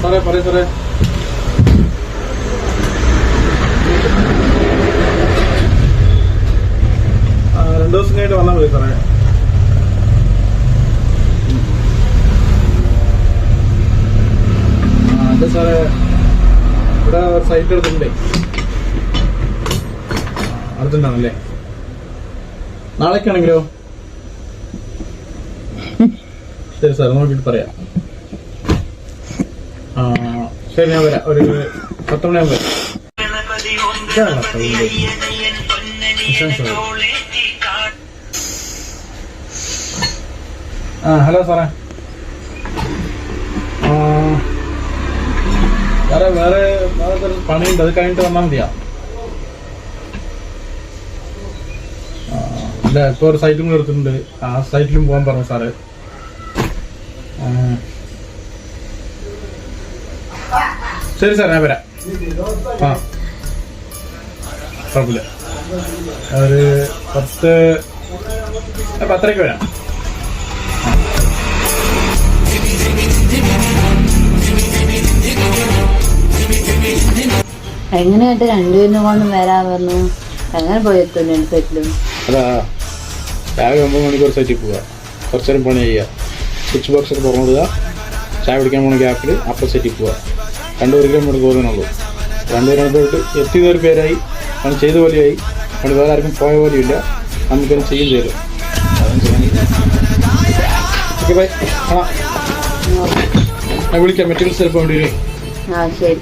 സാറേ പറയൂ സാറേ. രണ്ടു ദിവസം കഴിഞ്ഞിട്ട് വന്നാൽ മതി സാറേ. അതെ സാറേ, ഇവിടെ ഒരു സൈറ്റ് എടുത്തിട്ടുണ്ടേ. അടുത്തുണ്ടാണല്ലേ? നാളേക്കാണെങ്കിലോ? ശരി സാർ, നോക്കിയിട്ട് പറയാം. ശരി, ഞാൻ വരാം. ഒരു 10 മണിയാകുമ്പോൾ വരാം. ഹലോ സാറേ. സാറേ വേറെ പണിയുണ്ട്, അത് കഴിഞ്ഞിട്ട് വന്നാൽ മതിയാ? ഇല്ല, ഇപ്പോൾ ഒരു സൈറ്റും കൂടെ എടുത്തിട്ടുണ്ട്. ആ സൈറ്റിലും പോകാൻ പറഞ്ഞു സാറ്. ശരി സാർ, ഞാൻ വരാം. കുഴപ്പമില്ല. ഒരു 10:30 വരാം. എങ്ങനെയായിട്ട് രണ്ടുപേരും കൊണ്ടും വരാൻ പറഞ്ഞു? എങ്ങനെ പോയി എത്തും രണ്ട് സൈറ്റിലും? അതാ രാവിലെ 9 മണിക്ക് ഒരു സൈറ്റിൽ പോവുക, കുറച്ച് നേരം പണി ചെയ്യുക, സ്വിച്ച് ബോക്സ് ഒക്കെ തുറന്നിടുക, ചായ കുടിക്കാൻ പോണ ഗ്യാപ്പിൽ അപ്പോൾ സൈറ്റിൽ പോവുക. 2 കിലോമീറ്റർ പോകുന്നുള്ളൂ. 2 കിലോമീറ്റർ എത്തിയതൊരു പേരായി, പണി ചെയ്ത പോലെയായി. പണി വേറെ ആർക്കും പോയ പോലെയില്ല, നമുക്കത് ചെയ്യും ചെയ്തു. Okay bye. ഞാൻ വിളിക്കാം. മെറ്റീരിയൽസ് ചിലപ്പോൾ വേണ്ടി വരും. ശരി.